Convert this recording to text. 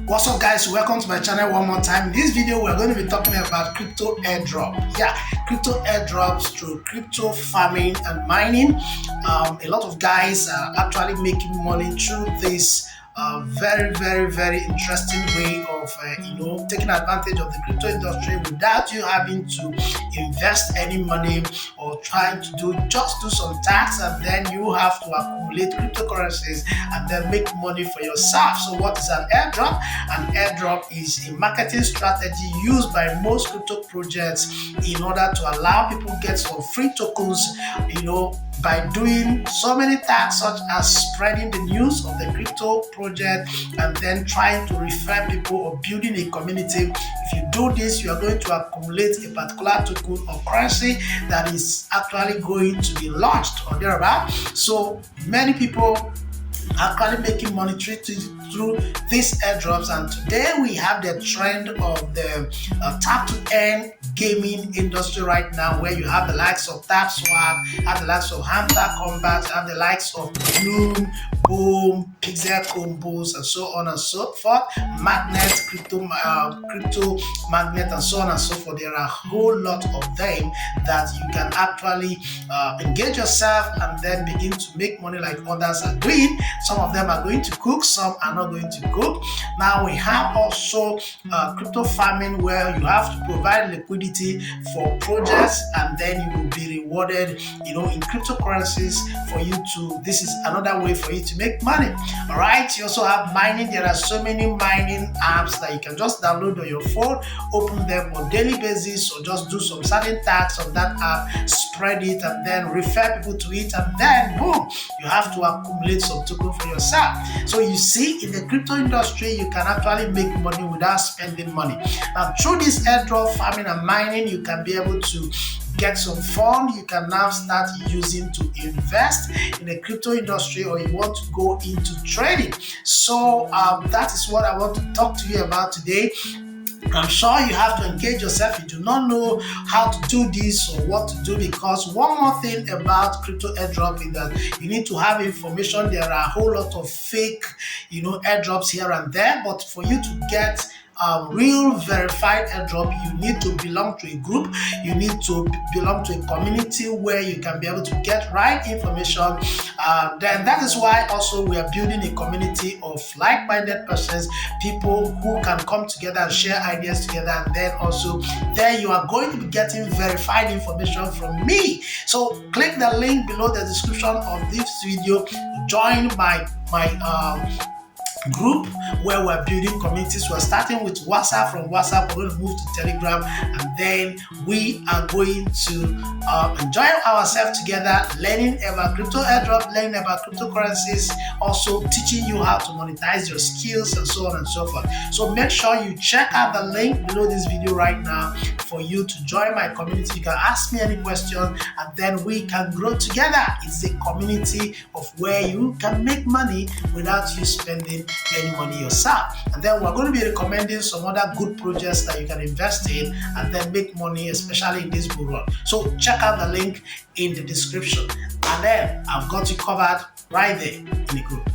What's up, guys? Welcome to my channel one more time. In this video we're going to be talking about crypto airdrop. Crypto airdrops through crypto farming and mining. A lot of guys are actually making money through this very interesting way of taking advantage of the crypto industry without you having to invest any money or trying to do some tax, and then you have to accumulate cryptocurrencies and then make money for yourself. So what is an airdrop? An airdrop is a marketing strategy used by most crypto projects in order to allow people to get some free tokens, by doing so many tasks such as spreading the news of the crypto project and then trying to refer people or building a community. If you do this, you are going to accumulate a particular token or currency that is actually going to be launched or thereabout. So many people are actually making money through these airdrops, and today we have the trend of the tap to earn gaming industry right now, where you have the likes of TapSwap, have the likes of Hamster, kombat, have the likes of Bloom, Boom, Pixel combos, and so on and so forth, magnet, crypto magnet, and so on and so forth. There are a whole lot of them that you can actually engage yourself and then begin to make money like others are doing. Some of them are going to cook, some are not going to cook. Now we have also crypto farming, where you have to provide liquidity for projects and then you will be rewarded in cryptocurrencies for you to, this is another way for you to make money. All right, you also have mining. There are so many mining apps that you can just download on your phone, open them on daily basis, or just do some certain tasks on that app, spread it, and then refer people to it, and then boom, you have to accumulate some token for yourself. So you see, in the crypto industry, you can actually make money without spending money. Now through this airdrop farming and mining, you can be able to get some fund you can now start using to invest in the crypto industry, or you want to go into trading. So that is what I want to talk to you about today. I'm sure you have to engage yourself. You do not know how to do this or what to do, because one more thing about crypto airdrop is that you need to have information. There are a whole lot of fake airdrops here and there, but for you to get a real verified airdrop, you need to belong to a group, you need to belong to a community where you can be able to get right information. Then that is why also we are building a community of like-minded persons, people who can come together and share ideas together, and then also there you are going to be getting verified information from me. So click the link below the description of this video to join my group where we're building communities. We're starting with WhatsApp. From WhatsApp, we're going to move to Telegram, and then we are going to enjoy ourselves together, learning about crypto airdrop, learning about cryptocurrencies, also teaching you how to monetize your skills, and so on and so forth. So make sure you check out the link below this video right now for you to join my community. You can ask me any question, and then we can grow together. It's a community of where you can make money without you spending any money yourself. And then we're going to be recommending some other good projects that you can invest in and then make money, especially in this bull run. So check out the link in the description, and then I've got you covered right there in the group.